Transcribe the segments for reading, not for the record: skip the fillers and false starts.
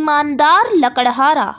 ईमानदार लकड़हारा।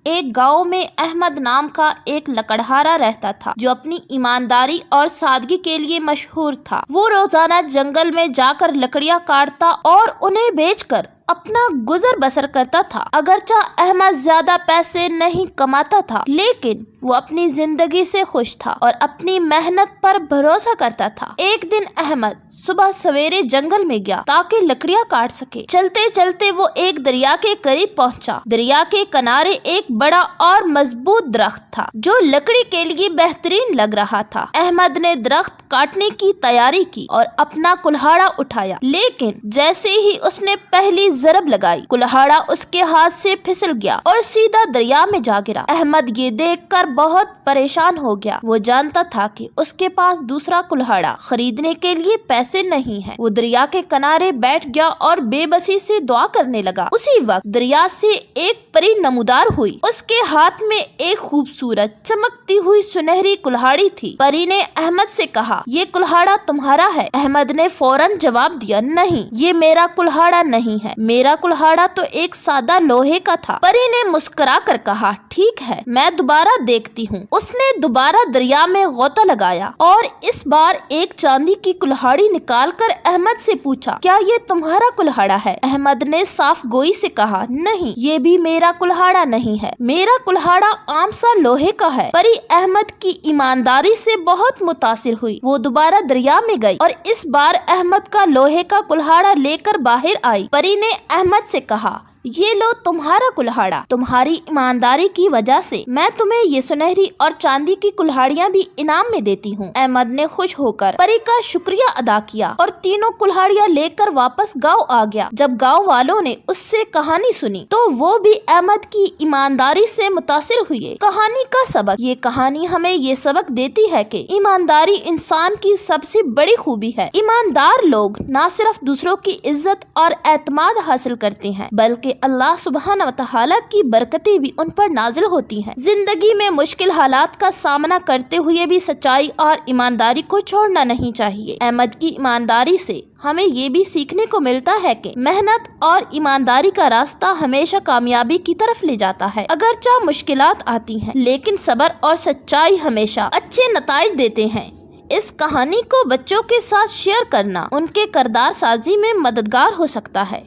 एक गांव में अहमद नाम का एक लकड़हारा रहता था जो अपनी ईमानदारी और सादगी के लिए मशहूर था। वो रोजाना जंगल में जाकर लकड़ियां काटता और उन्हें बेचकर अपना गुजर बसर करता था। अगरचा अहमद ज्यादा पैसे नहीं कमाता था, लेकिन वो अपनी जिंदगी से खुश था और अपनी मेहनत पर भरोसा करता था। एक दिन अहमद सुबह सवेरे जंगल में गया ताकि लकड़ियां काट सके। चलते चलते वो एक दरिया के करीब पहुंचा। दरिया के किनारे एक बड़ा और मजबूत दरख्त था जो लकड़ी के लिए बेहतरीन लग रहा था। अहमद ने दरख्त काटने की तैयारी की और अपना कुल्हाड़ा उठाया, लेकिन जैसे ही उसने पहली जरब लगाई, कुल्हाड़ा उसके हाथ से फिसल गया और सीधा दरिया में जा गिरा। अहमद ये देखकर बहुत परेशान हो गया। वो जानता था कि उसके पास दूसरा कुल्हाड़ा खरीदने के लिए पैसे नहीं है। वो दरिया के किनारे बैठ गया और बेबसी से दुआ करने लगा। उसी वक्त दरिया से एक परी नमूदार हुई। उसके हाथ में एक खूबसूरत चमकती हुई सुनहरी कुल्हाड़ी थी। परी ने अहमद से कहा, ये कुल्हाड़ा तुम्हारा है? अहमद ने फौरन जवाब दिया, नहीं, ये मेरा कुल्हाड़ा नहीं है। मेरा कुल्हाड़ा तो एक सादा लोहे का था। परी ने मुस्कुरा कर कहा, ठीक है, मैं दोबारा देखती हूँ। उसने दोबारा दरिया में गोता लगाया और इस बार एक चांदी की कुल्हाड़ी निकालकर अहमद से पूछा, क्या ये तुम्हारा कुल्हाड़ा है? अहमद ने साफ गोई से कहा, नहीं, ये भी मेरा कुल्हाड़ा नहीं है। मेरा कुल्हाड़ा आम सा लोहे का है। परी अहमद की ईमानदारी से बहुत मुतासिर हुई। वो दोबारा दरिया में गई और इस बार अहमद का लोहे का कुल्हाड़ा लेकर बाहर आई। परी ने अहमद से कहा, ये लो तुम्हारा कुल्हाड़ा। तुम्हारी ईमानदारी की वजह से मैं तुम्हें ये सुनहरी और चांदी की कुल्हाड़ियाँ भी इनाम में देती हूँ। अहमद ने खुश होकर परी का शुक्रिया अदा किया और तीनों कुल्हाड़ियाँ लेकर वापस गांव आ गया। जब गांव वालों ने उससे कहानी सुनी तो वो भी अहमद की ईमानदारी से मुतासिर हुए। कहानी का सबक। ये कहानी हमें ये सबक देती है कि ईमानदारी इंसान की सबसे बड़ी खूबी है। ईमानदार लोग न सिर्फ दूसरों की इज्जत और एतमाद हासिल करते हैं, बल्कि अल्लाह सुब्हान व तआला की बरकतें भी उन पर नाजिल होती हैं। जिंदगी में मुश्किल हालात का सामना करते हुए भी सच्चाई और ईमानदारी को छोड़ना नहीं चाहिए। अहमद की ईमानदारी से हमें ये भी सीखने को मिलता है कि मेहनत और ईमानदारी का रास्ता हमेशा कामयाबी की तरफ ले जाता है। अगरचा मुश्किलात आती हैं, लेकिन सब्र और सच्चाई हमेशा अच्छे नताइज देते हैं। इस कहानी को बच्चों के साथ शेयर करना उनके किरदार साजी में मददगार हो सकता है।